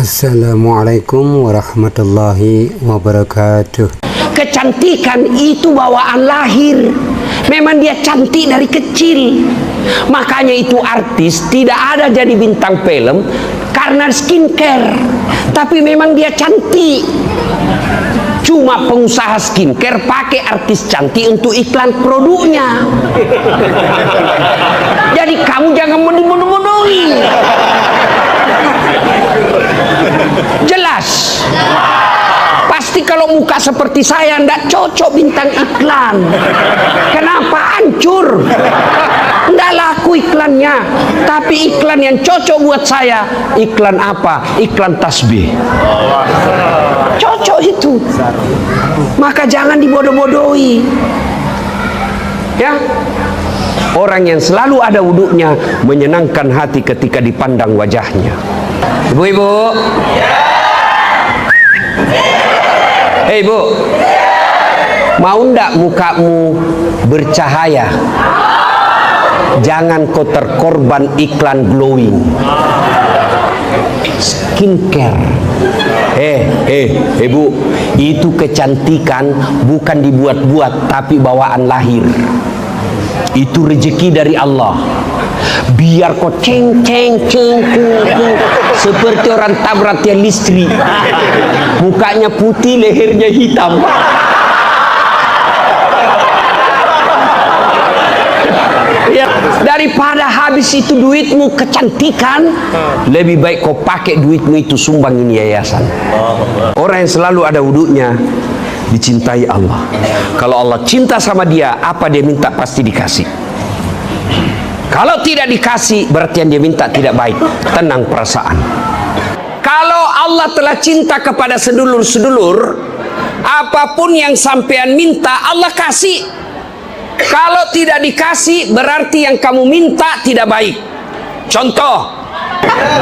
Assalamualaikum warahmatullahi wabarakatuh. Kecantikan itu bawaan lahir. Memang dia cantik dari kecil. Makanya itu artis tidak ada jadi bintang film karena skincare. Tapi memang dia cantik. Cuma pengusaha skincare pakai artis cantik untuk iklan produknya. Jadi kamu jangan bodoh-bodohi. Jelas. Pasti kalau muka seperti saya ndak cocok bintang iklan. Kenapa? Hancur. Ndak laku iklannya. Tapi iklan yang cocok buat saya, iklan apa? Iklan tasbih. Cocok itu. Maka jangan dibodoh-bodohi. Ya. Orang yang selalu ada wuduknya menyenangkan hati ketika dipandang wajahnya. Ibu-ibu. Hei bu, mau ndak mukamu bercahaya? Jangan kau terkorban iklan glowing skincare. Bu, itu kecantikan bukan dibuat-buat tapi bawaan lahir. Itu rezeki dari Allah. Biar kau ceng seperti orang tabrak tiang listrik, mukanya putih, lehernya hitam. Ya, daripada habis itu duitmu kecantikan, lebih baik kau pakai duitmu itu sumbangin yayasan. Orang yang selalu ada wudhunya dicintai Allah. Kalau Allah cinta sama dia, apa dia minta pasti dikasih. Kalau tidak dikasih, berarti yang dia minta tidak baik. Tenang perasaan. Kalau Allah telah cinta kepada sedulur-sedulur, apapun yang sampean minta, Allah kasih. Kalau tidak dikasih, berarti yang kamu minta tidak baik. Contoh,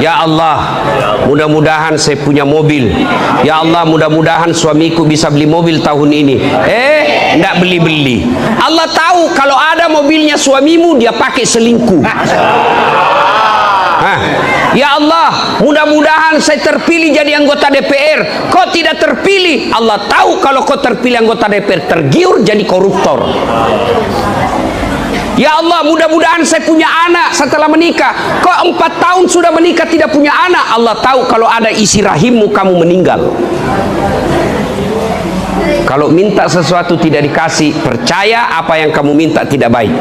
ya Allah, mudah-mudahan saya punya mobil. Ya Allah, mudah-mudahan suamiku bisa beli mobil tahun ini. Nggak beli-beli. Allah tahu kalau ada mobilnya suamimu, dia pakai selingkuh. Ya Allah, mudah-mudahan saya terpilih jadi anggota DPR. Kau tidak terpilih. Allah tahu kalau kau terpilih anggota DPR, tergiur jadi koruptor. Ya Allah, mudah-mudahan saya punya anak setelah menikah. Kok 4 tahun sudah menikah tidak punya anak? Allah tahu kalau ada isi rahimmu kamu meninggal. Kalau minta sesuatu tidak dikasih, percaya apa yang kamu minta tidak baik.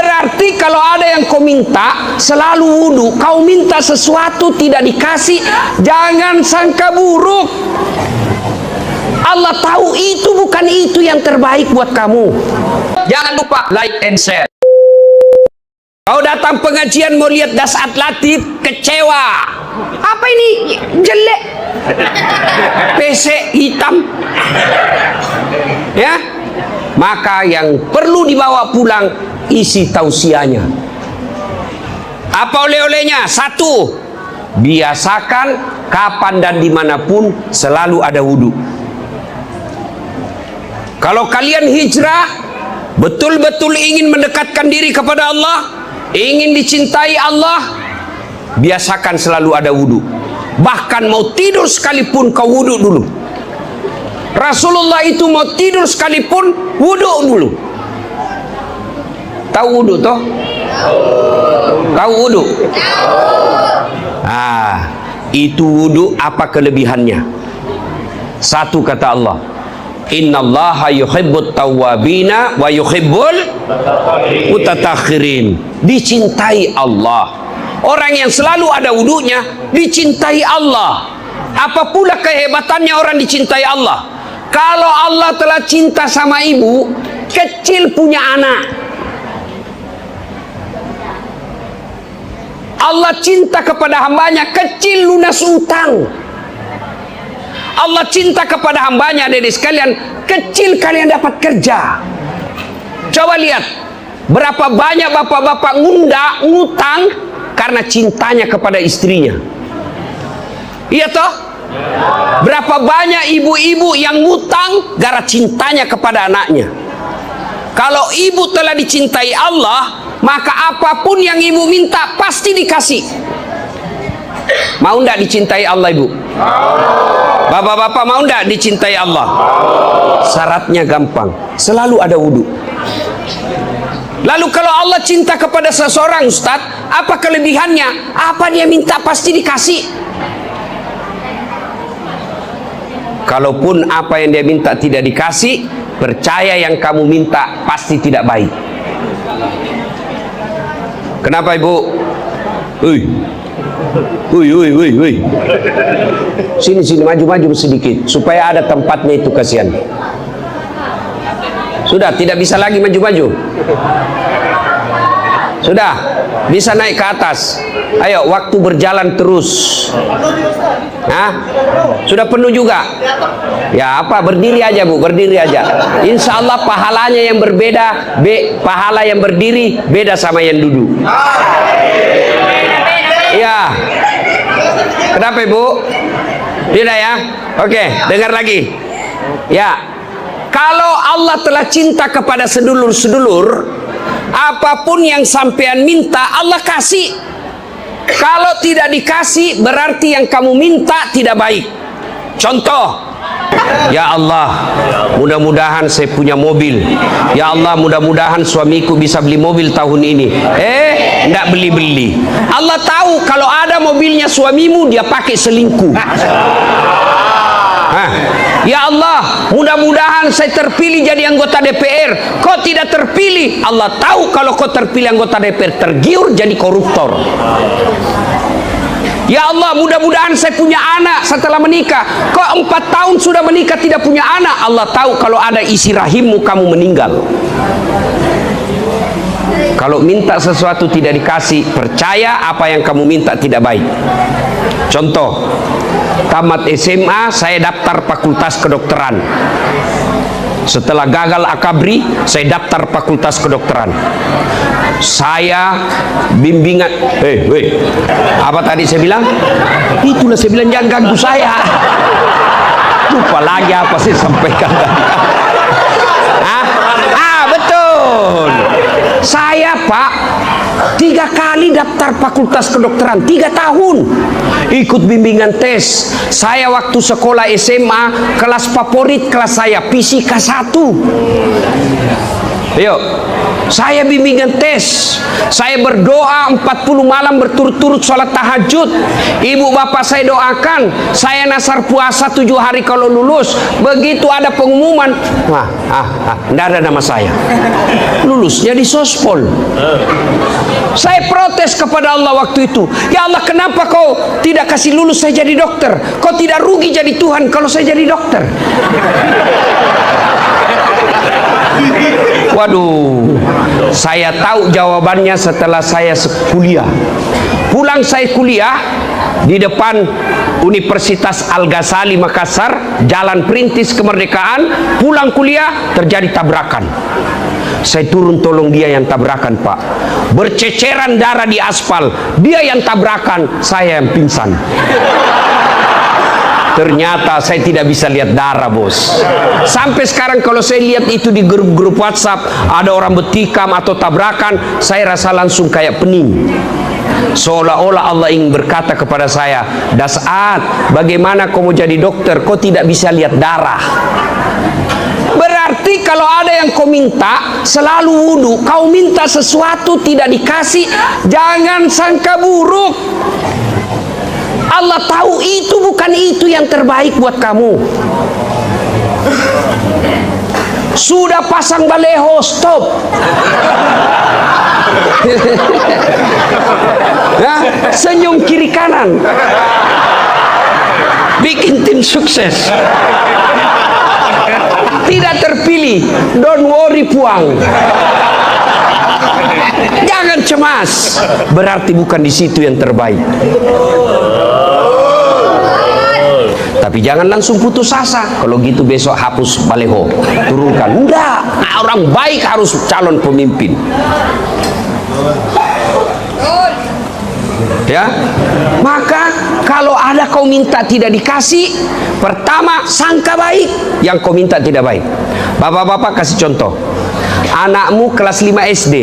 Berarti kalau ada yang kau minta selalu wudhu, kau minta sesuatu tidak dikasih, jangan sangka buruk. Allah tahu itu bukan itu yang terbaik buat kamu. Jangan lupa like and share. Kau datang pengajian mau lihat Dasat Latif, kecewa. Apa ini? Jelek. PC hitam. Ya. Maka yang perlu dibawa pulang isi tausiahnya. Apa oleh-olehnya? 1. Biasakan kapan dan dimanapun selalu ada wudhu. Kalau kalian hijrah, betul-betul ingin mendekatkan diri kepada Allah, ingin dicintai Allah, biasakan selalu ada wudhu. Bahkan mau tidur sekalipun kau wudhu dulu. Rasulullah itu mau tidur sekalipun wudhu dulu. Tahu wudhu toh? Tahu wudhu? Itu wudhu apa kelebihannya? 1 kata Allah, innallaha yuhibbut tawwabina wa yuhibbul mutatahhirin. Dicintai Allah. Orang yang selalu ada wudunya dicintai Allah. Apa pula kehebatannya orang dicintai Allah? Kalau Allah telah cinta sama ibu, kecil punya anak. Allah cinta kepada hambanya, kecil lunas utang. Allah cinta kepada hambanya, adik sekalian, kecil kalian dapat kerja. Coba lihat, berapa banyak bapak-bapak ngutang karena cintanya kepada istrinya. Iya toh? Berapa banyak ibu-ibu yang ngutang gara cintanya kepada anaknya. Kalau ibu telah dicintai Allah, maka apapun yang ibu minta pasti dikasih. Mau ndak dicintai Allah, Ibu? Bapak-bapak mau ndak dicintai Allah? Syaratnya gampang, selalu ada wudu. Lalu kalau Allah cinta kepada seseorang, Ustaz, apa kelebihannya? Apa dia minta pasti dikasih. Kalaupun apa yang dia minta tidak dikasih, percaya yang kamu minta pasti tidak baik. Kenapa, Ibu? Sini maju sedikit supaya ada tempatnya itu, kasihan. Sudah tidak bisa lagi maju-maju. Sudah bisa naik ke atas. Ayo, waktu berjalan terus. Sudah penuh juga. Ya apa, berdiri aja Bu, berdiri aja. Insya Allah pahalanya yang berbeda, pahala yang berdiri beda sama yang duduk. Ya. Kenapa Ibu? Tidak ya? Oke, dengar lagi. Ya. Kalau Allah telah cinta kepada sedulur-sedulur, apapun yang sampean minta Allah kasih. Kalau tidak dikasih berarti yang kamu minta tidak baik. Contoh, ya Allah, mudah-mudahan saya punya mobil. Ya Allah, mudah-mudahan suamiku bisa beli mobil tahun ini. Enggak beli-beli. Allah tahu kalau ada mobilnya suamimu dia pakai selingkuh. Ya Allah, mudah-mudahan saya terpilih jadi anggota DPR. Kau tidak terpilih. Allah tahu kalau kau terpilih anggota DPR, tergiur jadi koruptor. Ya Allah, mudah-mudahan saya punya anak setelah menikah. Kok 4 tahun sudah menikah tidak punya anak? Allah tahu kalau ada isi rahimmu kamu meninggal. Kalau minta sesuatu tidak dikasih, percaya apa yang kamu minta tidak baik. Contoh, tamat SMA saya daftar fakultas kedokteran. Setelah gagal akabri, saya daftar fakultas kedokteran. Saya bimbingan. Apa tadi saya bilang? Itulah saya bilang, jangan ganggu saya. Lupa lagi apa saya sampaikan tadi. Betul. Saya Pak 3 kali daftar fakultas kedokteran, 3 tahun ikut bimbingan tes. Saya waktu sekolah SMA kelas favorit kelas saya fisika 1. Ayo, saya bimbingan tes. Saya berdoa 40 malam berturut-turut sholat tahajud. Ibu bapak saya doakan. Saya nasar puasa 7 hari kalau lulus. Begitu ada pengumuman, tidak ada nama saya. Lulusnya di sospol. Saya protes kepada Allah waktu itu. Ya Allah, kenapa kau tidak kasih lulus saya jadi dokter? Kau tidak rugi jadi Tuhan kalau saya jadi dokter? Waduh, saya tahu jawabannya setelah saya kuliah. Pulang saya kuliah di depan Universitas Al-Ghazali Makassar, Jalan Perintis Kemerdekaan. Pulang kuliah terjadi tabrakan. Saya turun tolong dia yang tabrakan Pak. Berceceran darah di aspal. Dia yang tabrakan, saya yang pingsan. Ternyata saya tidak bisa lihat darah bos. Sampai sekarang kalau saya lihat itu di grup-grup WhatsApp, ada orang bertikam atau tabrakan, saya rasa langsung kayak pening. Seolah-olah Allah ingin berkata kepada saya, Das'at, bagaimana kau mau jadi dokter, kau tidak bisa lihat darah. Berarti kalau ada yang kau minta, selalu wudu. Kau minta sesuatu tidak dikasih, jangan sangka buruk. Allah tahu itu bukan itu yang terbaik buat kamu. Sudah pasang baleho, stop. Senyum kiri kanan. Bikin tim sukses. Tidak terpilih, don't worry puang. Jangan cemas, berarti bukan di situ yang terbaik. Tapi jangan langsung putus asa. Kalau gitu besok hapus baleho, turunkan. Enggak, orang baik harus calon pemimpin. Ya, maka kalau ada kau minta tidak dikasih, pertama sangka baik yang kau minta tidak baik. Bapak-bapak kasih contoh. Anakmu kelas 5 SD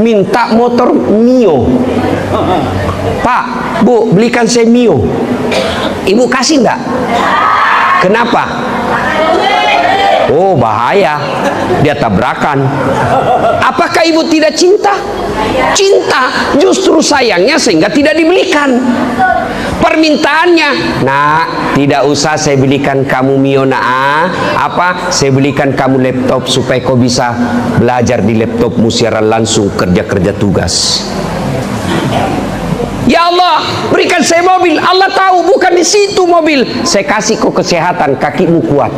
minta motor Mio. Pak, Bu, belikan saya Mio. Ibu kasih enggak? Kenapa? Oh, bahaya, dia tabrakan. Apakah ibu tidak cinta? Cinta, justru sayangnya sehingga tidak dibelikan. Permintaannya, nak, tidak usah saya belikan kamu Mio, nak. Apa? Saya belikan kamu laptop supaya kau bisa belajar di laptopmu secara langsung kerja-kerja tugas. Ya Allah, berikan saya mobil. Allah tahu bukan di situ mobil. Saya kasih kau kesehatan, kakimu kuat.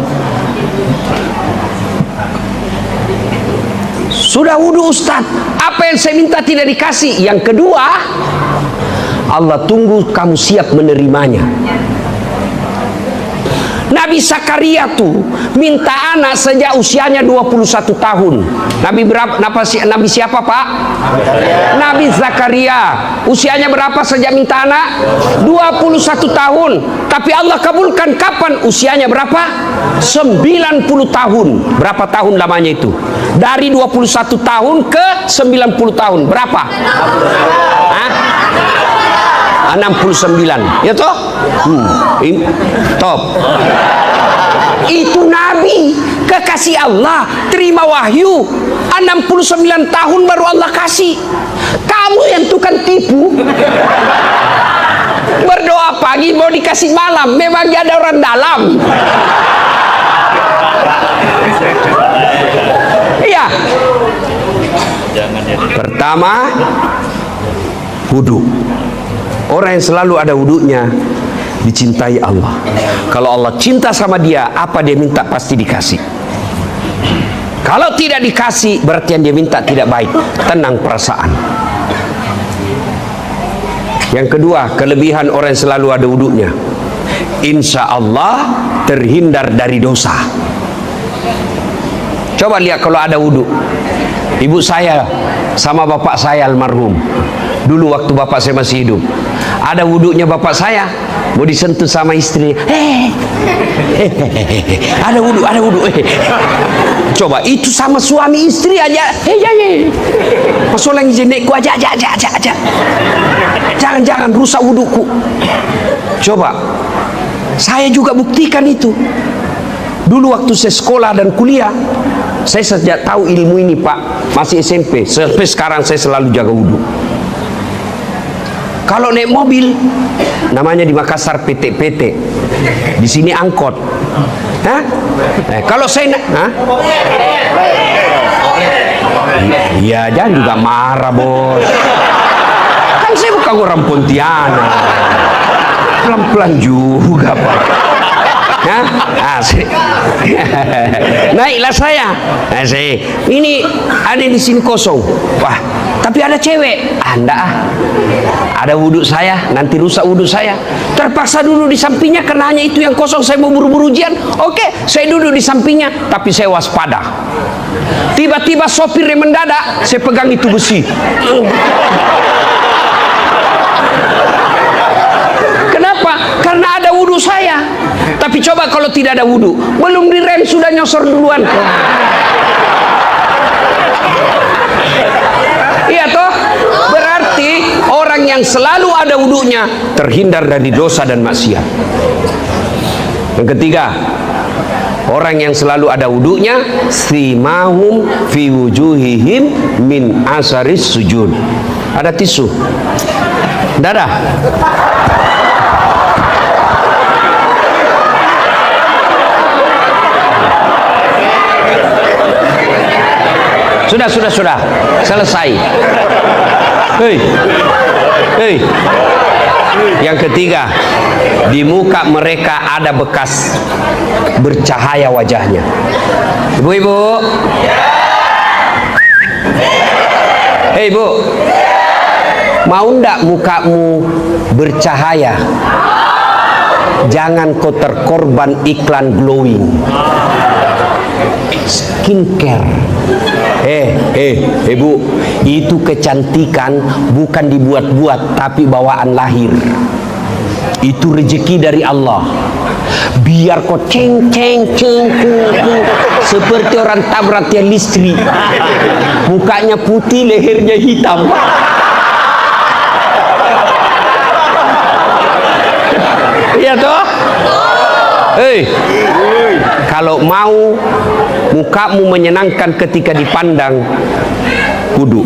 Sudah wudhu Ustaz, apa yang saya minta tidak dikasih. Yang kedua, Allah tunggu kamu siap menerimanya. Nabi Zakaria tuh minta anak sejak usianya 21 tahun. Nabi berapa? Nabi siapa, Pak? Nabi Zakaria. Usianya berapa sejak minta anak? 21 tahun. Tapi Allah kabulkan kapan? Usianya berapa? 90 tahun. Berapa tahun lamanya itu? Dari 21 tahun ke 90 tahun. Berapa? Hah? 69, ya toh? Top. Itu Nabi kekasih Allah, terima wahyu 69 tahun baru Allah kasih. Kamu yang tukang tipu, berdoa pagi mau dikasih malam. Memang ada orang dalam. Iya. Pertama, wudhu. Orang yang selalu ada wudhunya dicintai Allah. Kalau Allah cinta sama dia, apa dia minta pasti dikasih. Kalau tidak dikasih, berarti yang dia minta tidak baik. Tenang perasaan. Yang kedua, kelebihan orang yang selalu ada wudhunya, insya Allah terhindar dari dosa. Coba lihat kalau ada wudhu. Ibu saya sama bapak saya almarhum, dulu waktu bapak saya masih hidup, ada wudhunya bapak saya, mau disentuh sama istri, ada wudhu, ada wudhu. Coba itu sama suami istri aja, masalah yang jenekku aja, jangan rusak wudhuku. Coba, saya juga buktikan itu. Dulu waktu saya sekolah dan kuliah, saya sejak tahu ilmu ini, Pak, masih SMP, sampai sekarang saya selalu jaga wudhu. Kalau naik mobil, namanya di Makassar PT-PT, di sini angkot. Hah? Kalau saya iya, jangan juga marah, bos. Kan saya bukan orang Pontianak. Pelan-pelan juga, Pak. Naiklah saya. Ini ada di sini kosong. Wah, tapi ada cewek. Ada wudhu saya, nanti rusak wudhu saya. Terpaksa duduk di sampingnya karena hanya itu yang kosong. Saya mau buru-buru ujian. Oke, saya duduk di sampingnya, tapi saya waspada. Tiba-tiba sopir yang mendadak, saya pegang itu besi. Kenapa? Karena ada wudhu saya. Tapi coba kalau tidak ada wudhu, belum direm sudah nyosor duluan. Iya toh? Berarti orang yang selalu ada wudhunya terhindar dari dosa dan maksiat. Yang ketiga, orang yang selalu ada wudhunya, simahum fi wujuhihim min asaris sujud. Ada tisu? Dadah. Sudah. Selesai. Hei. Yang ketiga, di muka mereka ada bekas bercahaya wajahnya. Ibu-ibu. Hei, Bu. Mau ndak mukamu bercahaya? Jangan kau terkorban iklan glowing. Skincare. Bu, itu kecantikan bukan dibuat-buat, tapi bawaan lahir. Itu rezeki dari Allah. Biar kau ceng seperti orang tabrak tiang listrik, mukanya putih, lehernya hitam. Kalau mau mukamu menyenangkan ketika dipandang, kudu.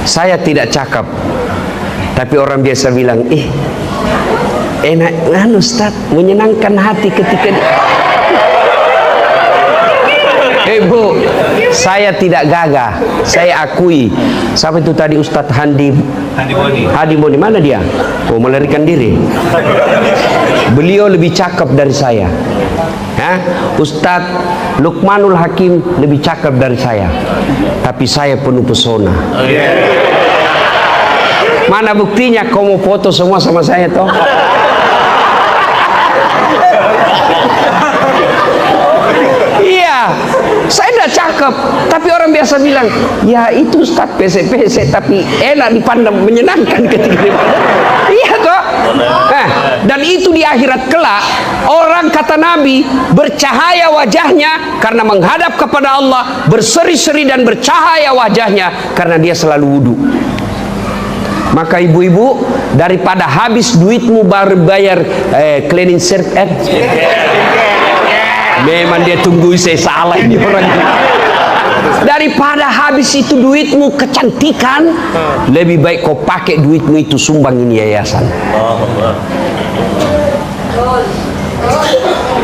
Saya tidak cakap, tapi orang biasa bilang, enak kan Ustaz, menyenangkan hati ketika Bu, saya tidak gagah. Saya akui. Siapa itu tadi Ustadz Hadi Boni, mana dia? Oh, melarikan diri. Beliau lebih cakep dari saya. Ustadz Luqmanul Hakim lebih cakep dari saya. Tapi saya penuh pesona. Mana buktinya kau mau foto semua sama saya toh? Iya, saya tidak cakep, tapi orang biasa bilang, ya itu Ustaz pesek-pesek, tapi enak dipandang, menyenangkan ketika dipandang. Iya toh? Dan itu di akhirat kelak, orang kata Nabi bercahaya wajahnya karena menghadap kepada Allah, berseri-seri dan bercahaya wajahnya karena dia selalu wudu. Maka ibu-ibu, daripada habis duitmu baru bayar cleaning service, memang dia tunggu saya salah ini orang. Daripada habis itu duitmu kecantikan, lebih baik kau pakai duitmu itu sumbangin yayasan.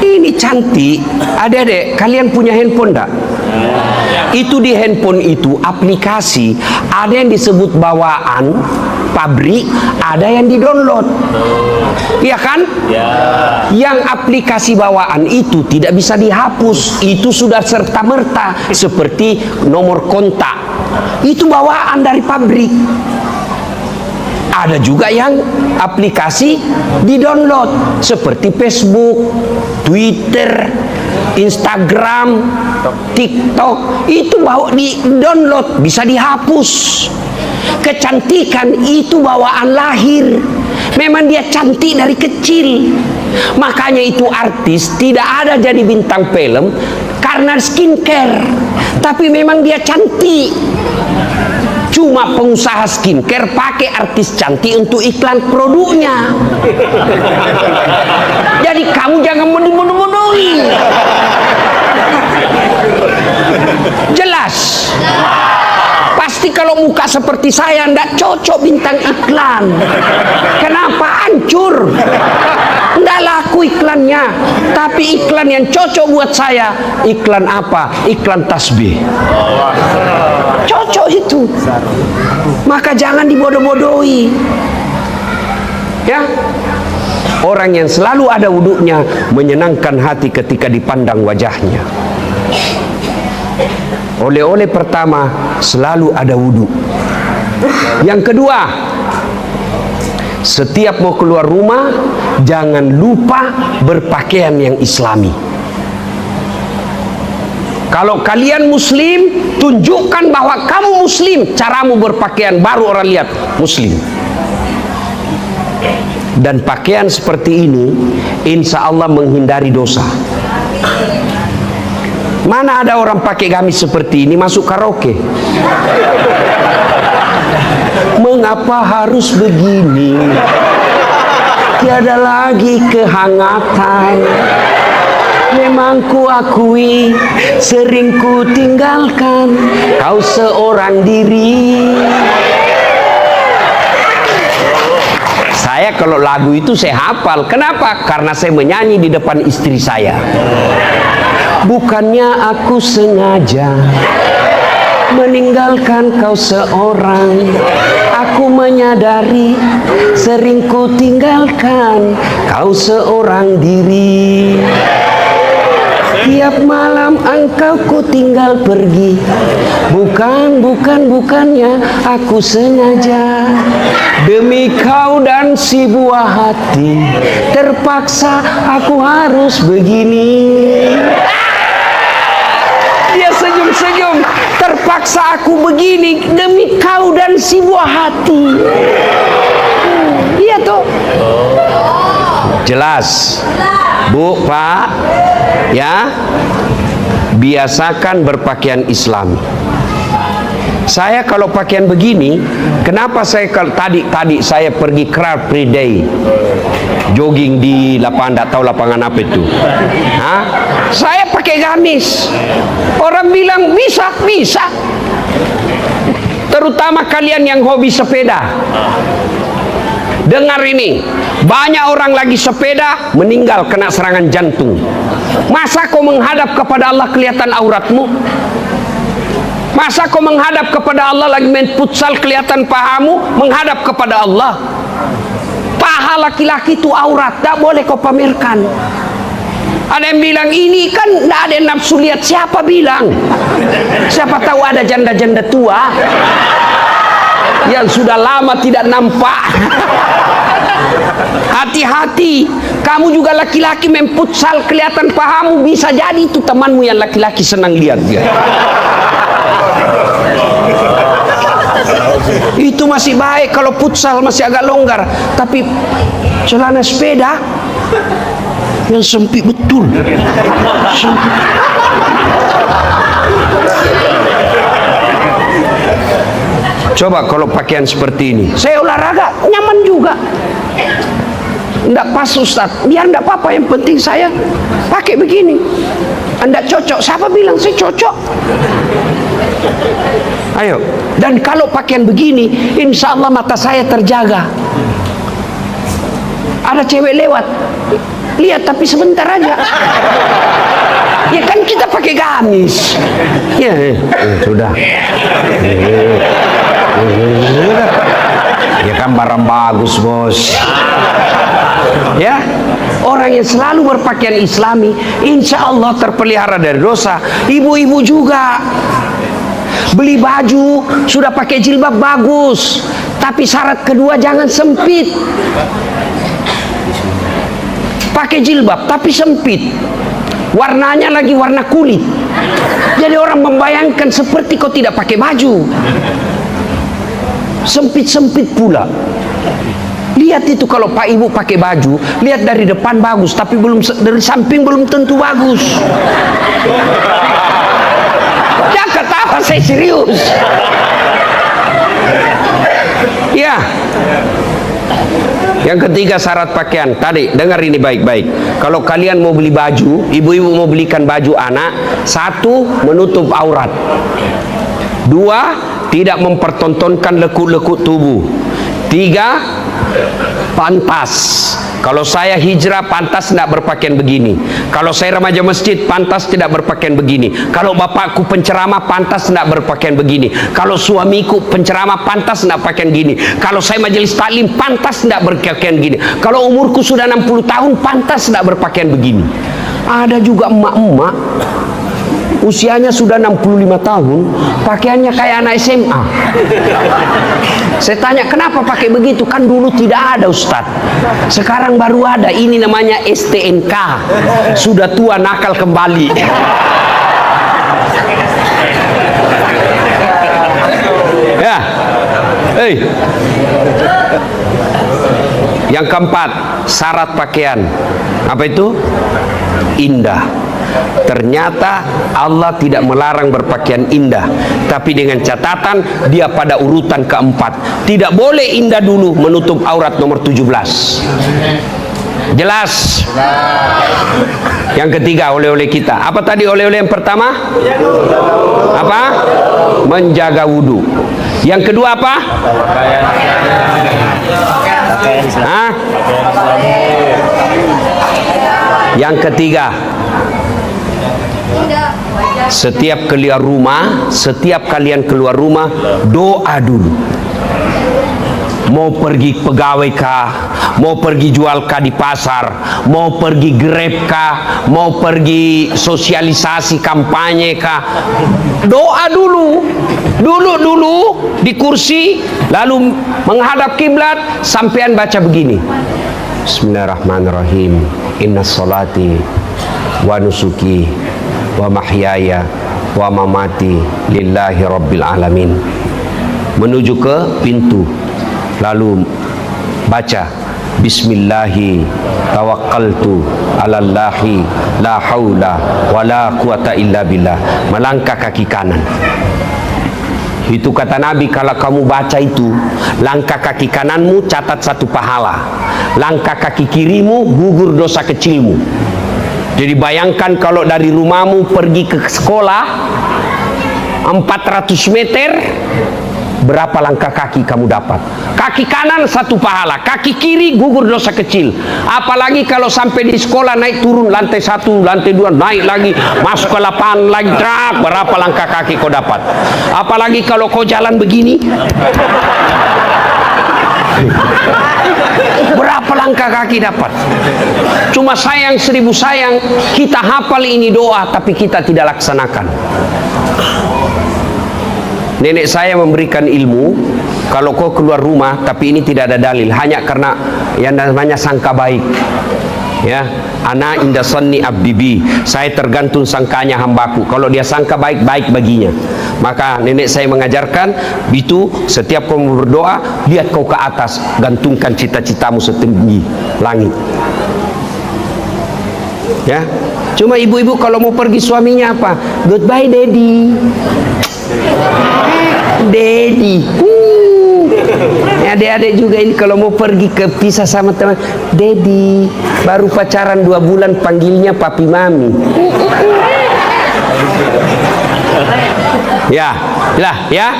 Ini cantik. Adik-adik, kalian punya handphone enggak? Itu di handphone itu aplikasi, ada yang disebut bawaan pabrik, ada yang di-download. Iya kan? Yang aplikasi bawaan itu tidak bisa dihapus. Itu sudah serta-merta seperti nomor kontak. Itu bawaan dari pabrik. Ada juga yang aplikasi di-download seperti Facebook, Twitter, Instagram, TikTok. Itu bawa di-download, bisa dihapus. Kecantikan itu bawaan lahir. Memang dia cantik dari kecil. Makanya itu artis tidak ada jadi bintang film karena skincare. Tapi memang dia cantik. Cuma pengusaha skincare pakai artis cantik untuk iklan produknya. Jadi kamu jangan menuduh-nuduhi. Jelas. Pasti kalau muka seperti saya ndak cocok bintang iklan. Kenapa? Hancur. Ndak laku iklannya. Tapi iklan yang cocok buat saya, iklan apa? Iklan tasbih. Cocok itu. Maka jangan dibodoh-bodohi. Ya. Orang yang selalu ada wudunya menyenangkan hati ketika dipandang wajahnya. Oleh-oleh pertama, selalu ada wudu. Yang kedua, setiap mau keluar rumah, jangan lupa berpakaian yang islami. Kalau kalian muslim, tunjukkan bahwa kamu muslim. Caramu berpakaian, baru orang lihat muslim. Dan pakaian seperti ini, insya Allah menghindari dosa. Mana ada orang pakai gamis seperti ini masuk karaoke? Mengapa harus begini? Tiada lagi kehangatan. Memang ku akui sering ku tinggalkan kau seorang diri. Saya kalau lagu itu saya hafal. Kenapa? Karena saya menyanyi di depan istri saya. Bukannya aku sengaja meninggalkan kau seorang. Aku menyadari sering ku tinggalkan kau seorang diri. Tiap malam engkau ku tinggal pergi. Bukannya aku sengaja. Demi kau dan si buah hati, terpaksa aku harus begini. Dia senyum-senyum. Terpaksa aku begini demi kau dan si buah hati. Iya tuh. Jelas. Bu, Pak, ya, biasakan berpakaian Islam. Saya kalau pakaian begini, kenapa saya kalau tadi saya pergi Car Free Day, jogging di lapangan, tak tahu lapangan apa itu. Hah? Saya pakai gamis. Orang bilang bisa. Terutama kalian yang hobi sepeda. Dengar ini, banyak orang lagi sepeda meninggal kena serangan jantung. Masa kau menghadap kepada Allah kelihatan auratmu? Masa kau menghadap kepada Allah lagi main futsal kelihatan pahamu? Menghadap kepada Allah. Paha laki-laki itu aurat, tak boleh kau pamerkan. Ada yang bilang ini kan tidak ada nafsu lihat. Siapa bilang? Siapa tahu ada janda-janda tua yang sudah lama tidak nampak. Hati-hati, kamu juga laki-laki main futsal kelihatan pahamu, bisa jadi itu temanmu yang laki-laki senang lihat dia. Itu masih baik kalau futsal masih agak longgar, tapi celana sepeda yang sempit betul. Sempit. Coba kalau pakaian seperti ini, saya olahraga nyaman juga. Tidak pas Ustaz, biar tidak apa-apa, yang penting saya pakai begini. Anda cocok, siapa bilang saya cocok? Ayo, dan kalau pakaian begini, insya Allah mata saya terjaga. Ada cewek lewat, lihat tapi sebentar aja. Ya kan kita pakai gamis. Ya, sudah. Ya kan barang bagus, bos. Ya, orang yang selalu berpakaian islami insya Allah terpelihara dari dosa. Ibu-ibu juga beli baju sudah pakai jilbab bagus, tapi syarat kedua jangan sempit. Pakai jilbab tapi sempit, warnanya lagi warna kulit, jadi orang membayangkan seperti kau tidak pakai baju. Sempit-sempit pula. Lihat itu kalau Pak Ibu pakai baju, lihat dari depan bagus, tapi belum dari samping belum tentu bagus. Jangan ketawa, saya serius. Ya. Yang ketiga syarat pakaian. Tadi dengar ini baik-baik. Kalau kalian mau beli baju, ibu-ibu mau belikan baju anak, satu, menutup aurat. Dua, tidak mempertontonkan lekuk-lekuk tubuh. Tiga, pantas. Kalau saya hijrah pantas tidak berpakaian begini. Kalau saya remaja masjid pantas tidak berpakaian begini. Kalau bapakku penceramah pantas tidak berpakaian begini. Kalau suamiku penceramah pantas tidak pakaian gini. Kalau saya majelis taklim pantas tidak berpakaian gini. Kalau umurku sudah 60 tahun pantas tidak berpakaian begini. Ada juga emak-emak usianya sudah 65 tahun, pakaiannya kayak anak SMA. Saya tanya, kenapa pakai begitu? Kan dulu tidak ada, Ustaz. Sekarang baru ada. Ini namanya STNK. Sudah tua nakal kembali. Ya. Hey. Yang keempat, syarat pakaian. Apa itu? Indah. Ternyata Allah tidak melarang berpakaian indah, tapi dengan catatan dia pada urutan keempat. Tidak boleh indah dulu, menutup aurat nomor 17. Jelas? Yang ketiga, oleh-oleh kita. Apa tadi oleh-oleh yang pertama? Apa? Menjaga wudhu. Yang kedua apa? Hah? Yang ketiga, setiap kalian keluar rumah, doa dulu. Mau pergi pegawai kah, mau pergi jual kah di pasar, mau pergi grab kah, mau pergi sosialisasi kampanye kah, doa dulu di kursi, lalu menghadap kiblat, sampean baca begini: Bismillahirrahmanirrahim, inna salati wa nusuki wa mahyaya wa mamati lillahi rabbil alamin. Menuju ke pintu, lalu baca Bismillahi tawakkaltu alallahi la haula wa la quwata illa billah. Melangkah kaki kanan. Itu kata Nabi, kalau kamu baca itu, langkah kaki kananmu catat 1 pahala, langkah kaki kirimu gugur dosa kecilmu. Jadi bayangkan kalau dari rumahmu pergi ke sekolah 400 meter, berapa langkah kaki kamu dapat? Kaki kanan 1 pahala, kaki kiri gugur dosa kecil. Apalagi kalau sampai di sekolah naik turun lantai 1, lantai 2, naik lagi, masuk ke lapangan lagi, berapa langkah kaki kau dapat? Apalagi kalau kau jalan begini, berapa langkah kaki dapat? Cuma sayang 1000 sayang, kita hafal ini doa tapi kita tidak laksanakan. Nenek saya memberikan ilmu, kalau kau keluar rumah tapi ini tidak ada dalil, hanya karena yang namanya sangka baik. Ya, ana inda sanni abdibi, saya tergantung sangkanya hambaku. Kalau dia sangka baik, baik baginya. Maka nenek saya mengajarkan, itu setiap kau berdoa, lihat kau ke atas, gantungkan cita-citamu setinggi langit. Ya, cuma ibu-ibu kalau mau pergi suaminya apa? Goodbye daddy, daddy. Adik-adik juga ini kalau mau pergi ke pisah sama teman, daddy, baru pacaran 2 bulan panggilnya papi mami. Ya, lah ya.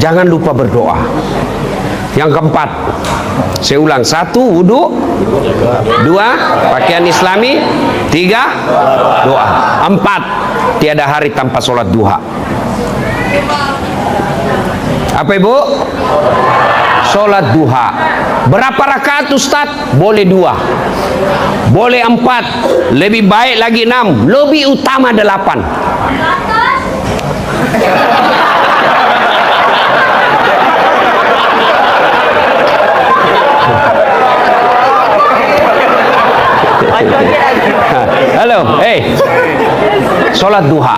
Jangan lupa berdoa. Yang keempat, saya ulang, 1 wudu, 2 pakaian islami, 3 doa, 4 tiada hari tanpa sholat duha. Apa ibu? Sholat duha. Berapa rakaat Ustaz? Boleh 2, boleh 4, lebih baik lagi 6, lebih utama 8. Halo, sholat duha.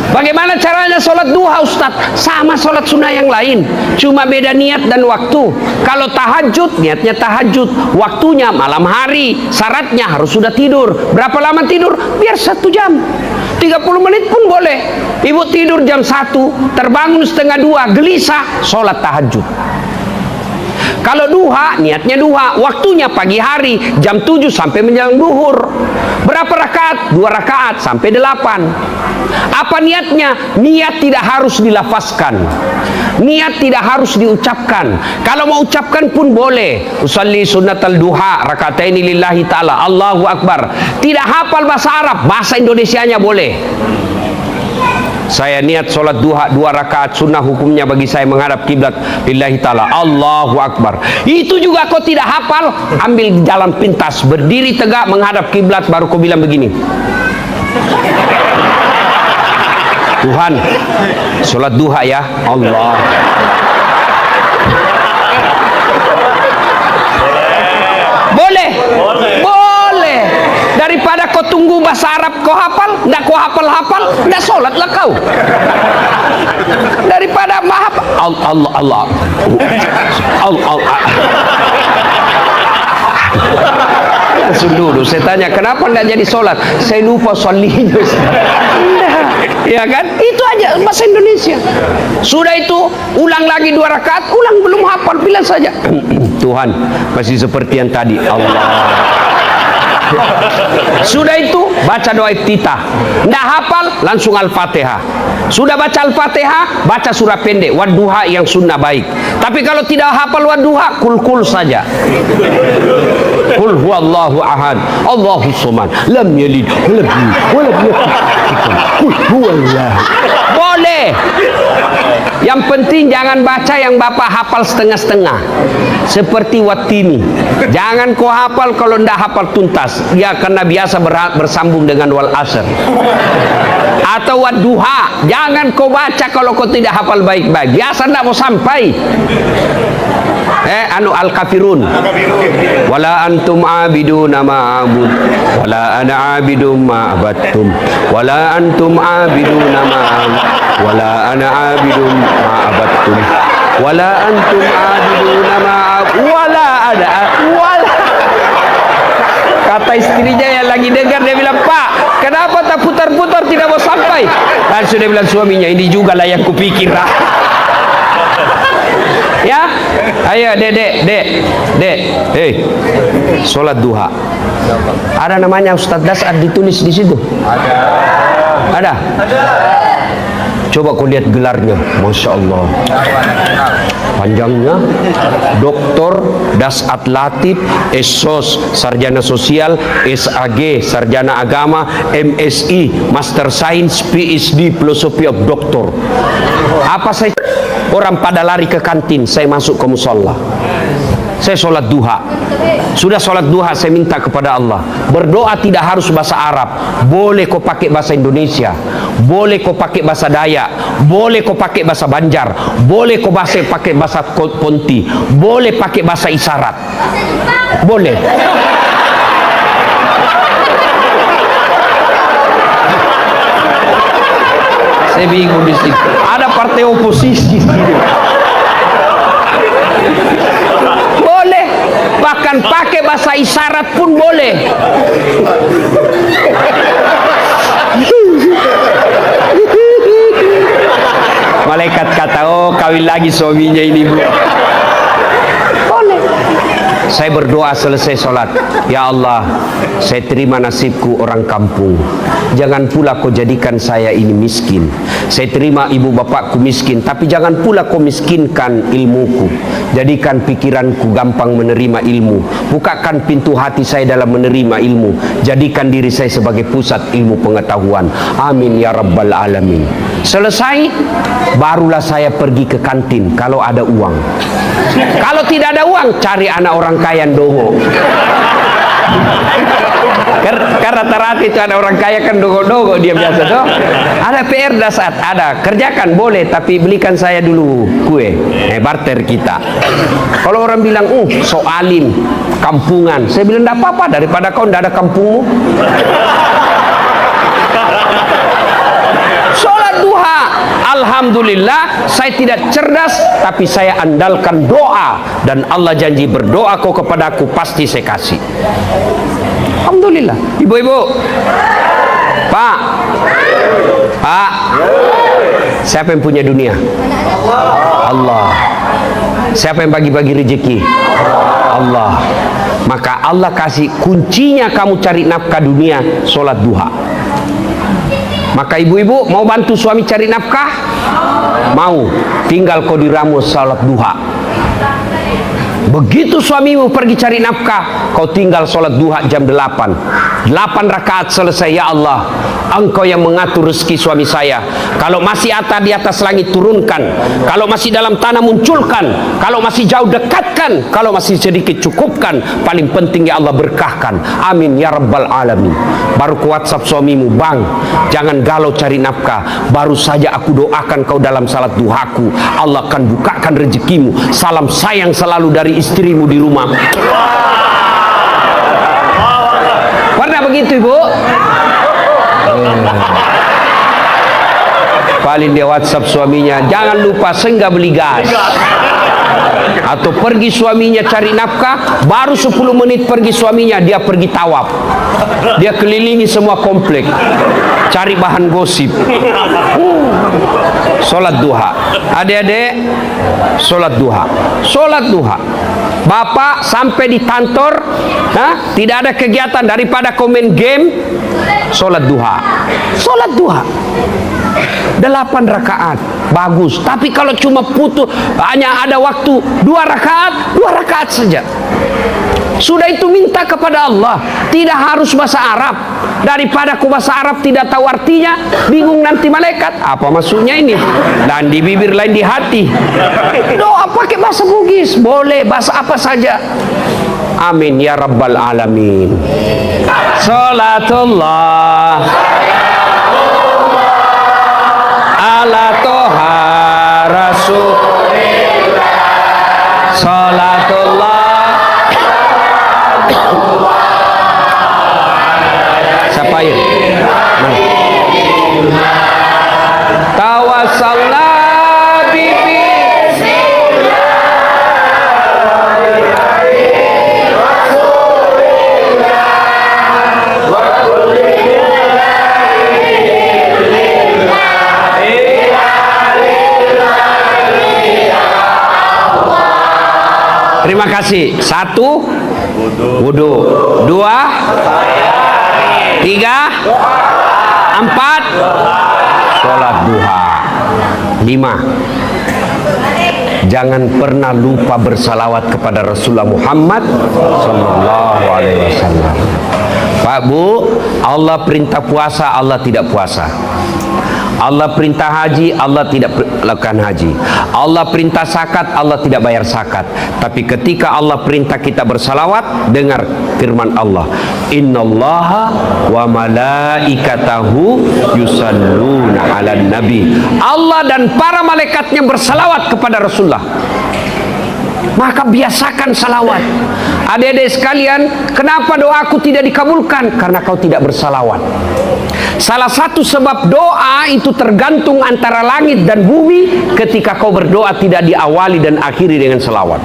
Bagaimana caranya sholat duha Ustaz? Sama sholat sunnah yang lain, cuma beda niat dan waktu. Kalau tahajud, niatnya tahajud, waktunya malam hari, syaratnya harus sudah tidur. Berapa lama tidur? Biar 1 jam, 30 menit pun boleh. Ibu tidur jam 1, terbangun setengah 2, gelisah, sholat tahajud. Kalau duha, niatnya duha, waktunya pagi hari, jam 7 sampai menjelang duhur. Berapa rakaat? 2 rakaat sampai 8. Apa niatnya? Niat tidak harus dilafazkan, niat tidak harus diucapkan. Kalau mau ucapkan pun boleh. Usalli sunnatal duha rakataini lillahi ta'ala, Allahu Akbar. Tidak hafal bahasa Arab, bahasa Indonesianya boleh. Saya niat sholat duha 2 rakaat sunnah, hukumnya bagi saya menghadap kiblat lillahi ta'ala, Allahu Akbar. Itu juga kau tidak hafal, ambil jalan pintas, berdiri tegak menghadap kiblat, baru kau bilang begini, Tuhan, sholat duha ya Allah. Boleh, boleh. Daripada kau tunggu bahasa Arab kau hafal, ndak kau hafal, ndak sholatlah kau. Daripada mahab Allah langsung dulu saya tanya, kenapa ndak jadi sholat? Saya lupa sholinya. Ya kan? Itu aja bahasa Indonesia. Sudah itu, ulang lagi 2 rakaat, ulang belum hafal, bilang saja Tuhan, masih seperti yang tadi, Allah. Sudah itu baca doa iftitah. Nggak hafal, langsung Al-Fatihah. Sudah baca Al-Fatihah, baca surah pendek wadduha yang sunnah baik. Tapi kalau tidak hafal wadduha, kul saja. Qul huwallahu ahad, Allahu somad, lam yalid walam yulad walam yakul qul huwallahu. Boleh. Yang penting jangan baca yang bapak hafal setengah-setengah, seperti Watini. Jangan kau hafal kalau ndak hafal tuntas. Ya, karena biasa bersambung dengan wal asr. Atau wadduha, jangan kau baca kalau kau tidak hafal baik-baik. Biasa ndak mau sampai. Al-kafirun. Wala antum abiduna ma a'bud wala ana abidum ma abattum wala antum abiduna ma wala ana abidum ma abattum wala antum abiduna ma wala ada wala. Kata istrinya yang lagi dengar, dia bilang, Pak, kenapa tak putar-putar tidak mau sampai? Dan sudah bilang suaminya, ini juga lah yang kupikir. Ya, ayo dek, hei, sholat duha. Ada namanya Ustadz Dasar ditulis di situ. Ada. Coba kau lihat gelarnya, masya Allah. Panjangnya, Doktor Dasat Latif, SOS, Sarjana Sosial, SAG, Sarjana Agama, MSI, Master Science, PhD, Philosophy of Doctor. Apa saya? Orang pada lari ke kantin, saya masuk ke musola. Saya sholat duha. Sudah sholat duha, saya minta kepada Allah, berdoa tidak harus bahasa Arab, boleh kau pakai bahasa Indonesia, boleh kau pakai bahasa Dayak, boleh kau pakai bahasa Banjar, boleh kau pakai bahasa Ponti, boleh pakai bahasa isyarat, boleh. Saya bingung di situ. Ada partai oposisi. Boleh. Bahkan pakai bahasa isyarat pun boleh. Malaikat kata, oh kawin lagi suaminya ini, Bu. Boleh. Saya berdoa selesai sholat, ya Allah, saya terima nasibku orang kampung. Jangan pula kau jadikan saya ini miskin. Saya terima ibu bapakku miskin, tapi jangan pula kau miskinkan ilmuku. Jadikan pikiranku gampang menerima ilmu. Bukakan pintu hati saya dalam menerima ilmu. Jadikan diri saya sebagai pusat ilmu pengetahuan. Amin ya rabbal alamin. Selesai, barulah saya pergi ke kantin kalau ada uang. Kalau tidak ada uang, cari anak orang kaya dongo. Karena rata-rata itu ada orang kaya kan dongo-dongo dia biasa tuh. Ada PR dasar, ada kerjakan boleh, tapi belikan saya dulu kue. Barter kita. Kalau orang bilang, so alim, kampungan, saya bilang tidak apa-apa daripada kau tidak ada kampungmu. Sholat duha, alhamdulillah, saya tidak cerdas, tapi saya andalkan doa, dan Allah janji berdoa kau kepadaku pasti saya kasih. Alhamdulillah. Ibu-ibu, Pak, siapa yang punya dunia? Allah. Siapa yang bagi-bagi rezeki? Allah. Maka Allah kasih kuncinya kamu cari nafkah dunia, sholat duha. Maka ibu-ibu mau bantu suami cari nafkah? Mau, tinggal kau diramu sholat duha. Begitu suamimu pergi cari nafkah, kau tinggal sholat duha jam 8 rakaat selesai. Ya Allah, Engkau yang mengatur rezeki suami saya. Kalau masih di atas langit turunkan, kalau masih dalam tanah munculkan, kalau masih jauh dekatkan, kalau masih sedikit cukupkan, paling penting ya Allah berkahkan. Amin ya rabbal alamin. Baru ku WhatsApp suamimu, bang, jangan galau cari nafkah, baru saja aku doakan kau dalam salat duhaku, Allah akan bukakan rezekimu. Salam sayang selalu dari istrimu di rumah. Pernah begitu ibu? Paling dia WhatsApp suaminya, jangan lupa senggah beli gas. Atau pergi suaminya cari nafkah, baru 10 menit pergi suaminya, dia pergi tawaf. Dia kelilingi semua komplek, cari bahan gosip. Sholat duha. Adik-adik, sholat duha. Sholat duha. Bapak sampai di kantor, tidak ada kegiatan daripada komen game, sholat duha. Sholat duha 8 rakaat bagus. Tapi kalau cuma hanya ada waktu 2 rakaat saja. Sudah itu minta kepada Allah, tidak harus bahasa Arab. Daripada ku bahasa Arab tidak tahu artinya, bingung nanti malaikat apa maksudnya ini, dan di bibir lain di hati. Doa pakai bahasa Bugis boleh, bahasa apa saja. Amin ya rabbal alamin. Salatullah ala toha rasulillah. Salatullah. Siapa ya? Tawassalna bibi. kasih. 1, wudu. 2, 3, 4, sholat duha. 5, jangan pernah lupa bersalawat kepada Rasulullah Muhammad sallallahu alaihi wasallam. Pak Bu, Allah perintah puasa, Allah tidak puasa. Allah perintah haji, Allah tidak lakukan haji. Allah perintah zakat, Allah tidak bayar zakat. Tapi ketika Allah perintah kita bersalawat, dengar firman Allah, innallaha wa malaikatahu yusalluna 'alan nabi. Allah dan para malaikatnya bersalawat kepada Rasulullah. Maka biasakan salawat. Adik-adik sekalian, kenapa doaku tidak dikabulkan? Karena kau tidak bersalawat. Salah satu sebab doa itu tergantung antara langit dan bumi. Ketika kau berdoa tidak diawali dan akhiri dengan salawat.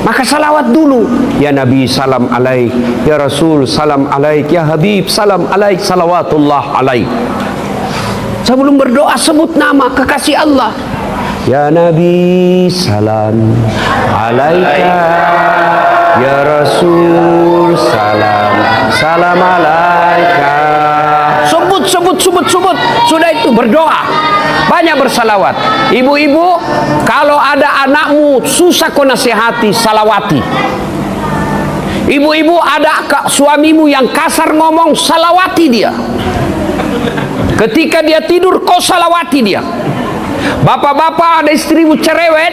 Maka salawat dulu. Ya Nabi salam alaik, ya Rasul salam alaik, ya Habib salam alaik, salawatullah alaik. Sebelum berdoa sebut nama kekasih Allah. Ya Nabi salam alaika, ya Rasul salam salam alaika. Sebut. Sudah itu berdoa. Banyak bersalawat. Ibu-ibu, kalau ada anakmu susah kau nasihati, salawati. Ibu-ibu, ada suamimu yang kasar ngomong, salawati dia. Ketika dia tidur, kau salawati dia. Bapak-bapak, ada istrimu cerewet,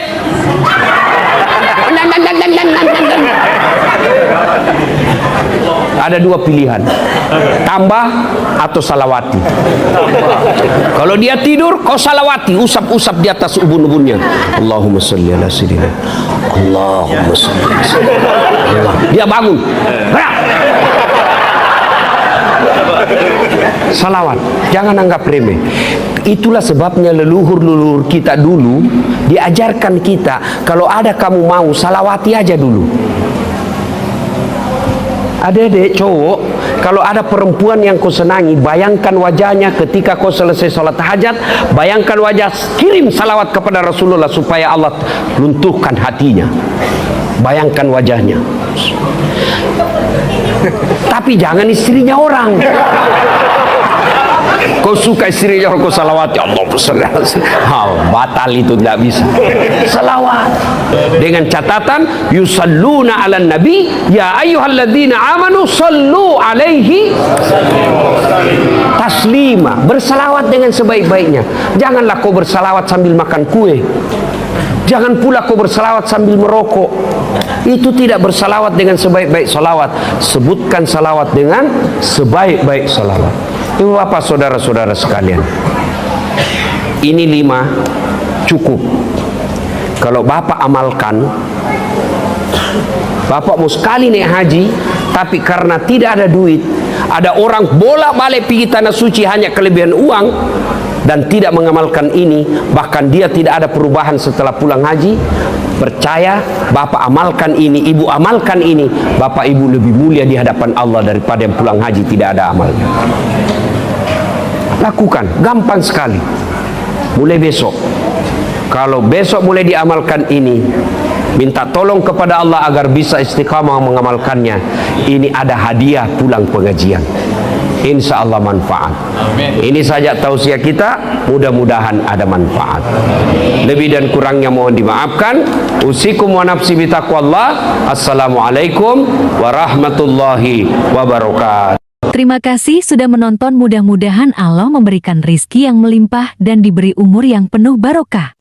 ada dua pilihan, tambah atau salawati. Kalau dia tidur, kau salawati, usap-usap di atas ubun-ubunnya. Allahumma sholli ala sayyidina, Allahumma sholli ala sayyidina. Dia bangun, salawat, jangan anggap remeh. Itulah sebabnya leluhur-leluhur kita dulu diajarkan kita, kalau ada kamu mau salawati aja dulu. Adik-adik cowok, kalau ada perempuan yang kau senangi, bayangkan wajahnya ketika kau selesai sholat hajat, bayangkan wajah, kirim salawat kepada Rasulullah supaya Allah luntuhkan hatinya. Bayangkan wajahnya. Tapi jangan istrinya orang. Kau suka istrinya orang, kau salawat, ya Allah batal, itu tidak bisa. Salawat dengan catatan yusalluna 'alan nabi ya ayyuhalladzina amanu sallu alaihi taslima. Bersalawat dengan sebaik-baiknya. Janganlah kau bersalawat sambil makan kue. Jangan pula kau bersalawat sambil merokok. Itu tidak bersalawat dengan sebaik-baik salawat. Sebutkan salawat dengan sebaik-baik salawat. Ibu bapak saudara-saudara sekalian, ini 5 cukup. Kalau bapak amalkan, bapak mau sekali naik haji, tapi karena tidak ada duit, ada orang bolak-balik pergi tanah suci hanya kelebihan uang dan tidak mengamalkan ini, bahkan dia tidak ada perubahan setelah pulang haji. Percaya, bapak amalkan ini, ibu amalkan ini, bapak ibu lebih mulia di hadapan Allah daripada yang pulang haji tidak ada amalnya. Lakukan, gampang sekali. Mulai besok, kalau besok mulai diamalkan ini, minta tolong kepada Allah agar bisa istiqamah mengamalkannya. Ini ada hadiah pulang pengajian, insya Allah manfaat. Amin. Ini saja tausiah kita, mudah-mudahan ada manfaat. Lebih dan kurangnya mohon dimaafkan. Usikum wa nafsi bitaqwallah. Assalamualaikum warahmatullahi wabarakatuh. Terima kasih sudah menonton. Mudah-mudahan Allah memberikan rizki yang melimpah dan diberi umur yang penuh barokah.